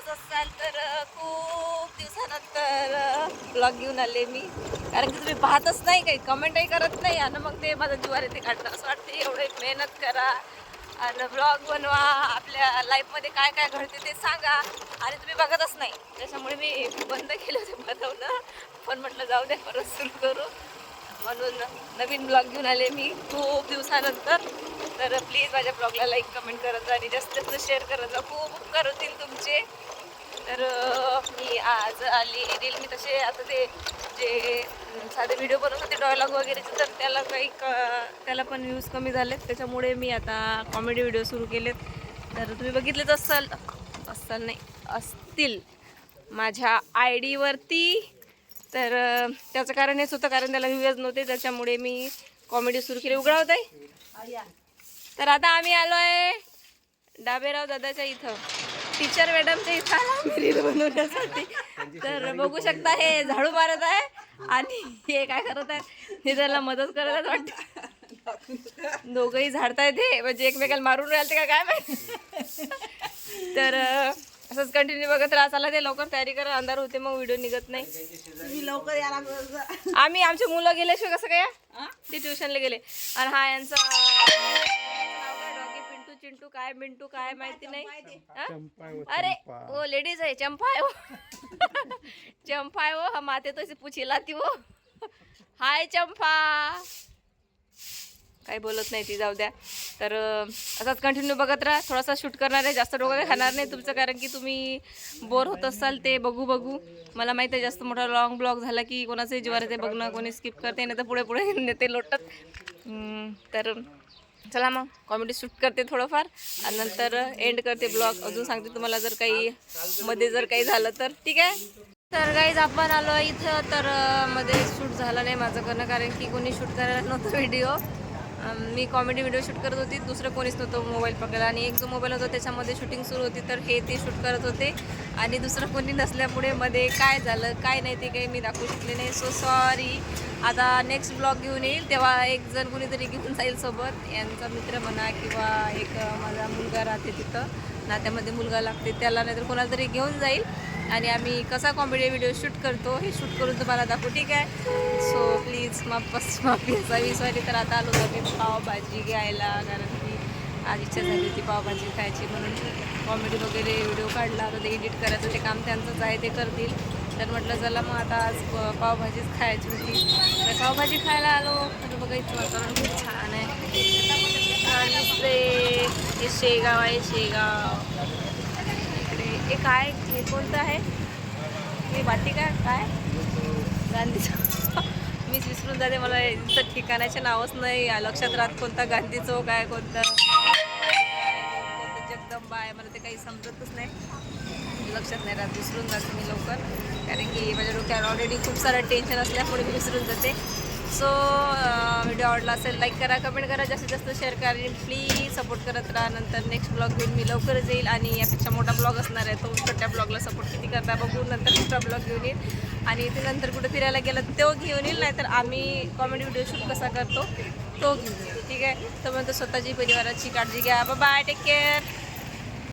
असाल तर खूप दिवसानंतर ब्लॉग घेऊन आले मी, कारण की तुम्ही पाहतच नाही, काही कमेंटही करत नाही आणि मग ते माझं जीवार येते काढणं. असं वाटते एवढे मेहनत करा आणि ब्लॉग बनवा, आपल्या लाईफमध्ये काय काय घडते ते सांगा आणि तुम्ही बघतच नाही. त्याच्यामुळे मी बंद केलं होते बनवणं, पण म्हटलं जाऊ द्या परत सुरू करू, म्हणून नवीन ब्लॉग घेऊन आले मी खूप दिवसानंतर. तर प्लीज माझ्या ब्लॉगला लाईक कमेंट करत जा आणि जास्तीत जास्त शेअर करत जा, खूप उपकार होतील तुमचे. तर मी आज आली रील, मी तसे आता ते जे साधे व्हिडिओ बनवत होते डायलॉग वगैरेचे, तर त्याला त्याला पण व्ह्यूज कमी झालेत, त्याच्यामुळे मी आता कॉमेडी व्हिडिओ सुरू केलेत. तर तुम्ही बघितलेच असतील माझ्या आय डीवरती. तर त्याचं कारण हेच होतं, कारण त्याला व्ह्यूज नव्हते, त्याच्यामुळे मी कॉमेडी सुरू केली. उघडा होत आहे. तर आता आम्ही आलो आहे डाबेराव दादाच्या इथं, टीचर मॅडमच्या इथं आला रील बनवण्यासाठी. तर बघू शकता हे झाडू मारत आहे आणि हे काय करत आहे, हे त्याला मदत करत आहेत वाटतं. दोघंही झाडतायत, हे म्हणजे एकमेकाला मारून राहिले का काय माहिती. तर असंच कंटिन्यू बघत राहा. चला ते लवकर तयारी करा, अंधार होते मग व्हिडिओ निघत नाही. तुम्ही लवकर यायला. आम्ही आमचे मुलं गेल्याशिवाय कसं काय, ते ट्युशनला गेले. आणि हा यांचा डॉगी पिंटू चिंटू काय मिंटू काय माहिती नाही. अरे वो लेडीज आहे, चंपा आहे वो. चंपा आहे वो, हम आते तो इसे पूछी लाती वो. हाय चंपा, काही बोलत नाही ती, जाऊ द्या. तर असाच कंटिन्यू बघत राहा. थोडासा शूट करणार आहे, जास्त डोकं खाणार नाही तुमचं, कारण की तुम्ही बोर होत असाल ते बघू. मला माहिती आहे जास्त मोठा लॉंग ब्लॉग झाला की कोणाचंही जीवार येते बघणं, कोणी स्किप करते, नाही तर पुढे नेते लोटत. तर चला मग कॉमेडी शूट करते थोडंफार आणि नंतर एंड करते ब्लॉग. अजून सांगते तुम्हाला जर काही मध्ये जर काही झालं तर ठीक आहे. तर गाईज आपण आलो इथं, तर मध्ये शूट झालं नाही माझं करणं, कारण की कोणी शूट करायला नव्हतं व्हिडिओ. मी कॉमेडी व्हिडिओ शूट करत होती, दुसरं कोणीच नव्हतं मोबाईल पकडायला, आणि एक जो मोबाईल होता त्याच्यामध्ये शूटिंग सुरू होती, तर ते शूट करत होते आणि दुसरं कोणी नसल्यामुळे मध्ये काय झालं काय नाही ते काही मी दाखवू शकले नाही. So sorry. आता नेक्स्ट ब्लॉग घेऊन येईल तेव्हा एक जण कोणीतरी घेऊन जाईल सोबत, यांचा मित्र म्हणा किंवा एक माझा मुलगा राहते तिथं, नात्यामध्ये मुलगा लागते त्याला, नाहीतर कोणाला तरी घेऊन जाईल आणि आम्ही कसा कॉमेडी व्हिडिओ शूट करतो हे शूट करून तुम्हाला दाखवू, ठीक आहे. सो प्लीज माफी असावी, सॉरी. तर आता आलो मी पावभाजी घ्यायला, कारण की आज इच्छा झाली होती पावभाजी खायची, म्हणून कॉमेडी वगैरे व्हिडिओ काढला. आता ते एडिट करायचं ते काम त्यांचंच आहे, ते करतील. तर म्हटलं चला मग आता आज पावभाजीच खायची होती, तर पावभाजी खायला आलो. तर बघा इथं वातावरण खूप छान आहे आणि हे शेगाव आहे, शेगाव. इकडे हे काय, हे कोणतं आहे, हे वाटिका काय, गांधी चौक. मीच विसरून जाते, मला इथं ठिकाणाचे नावच नाही लक्षात राहत, कोणता गांधी चौक आहे, कोणतं जगदंबा आहे, मला ते काही समजतच नाही, लक्षात नाही राहत, विसरून जाते मी लवकर, कारण की माझ्या डोक्यावर ऑलरेडी खूप सारं टेन्शन असल्यामुळे मी विसरून जाते. सो व्हिडिओ आवडला असेल लाईक करा, कमेंट करा, जास्तीत जास्त शेअर करा, प्लीज सपोर्ट करत राहा. नंतर नेक्स्ट ब्लॉग घेऊन मी लवकरच येईल आणि यापेक्षा मोठा ब्लॉग असणार आहे, तो छोट्या ब्लॉगला सपोर्ट किती करता बघू. नंतर मोठा ब्लॉग घेऊन येईल आणि ते नंतर कुठे फिरायला गेलं तो घेऊन येईल, नाहीतर आम्ही कॉमेडी व्हिडिओ शूट कसा करतो तो घेऊन येईल, ठीक आहे. तर म्हणतो स्वतःची परिवाराची काळजी घ्या. Bye, take care.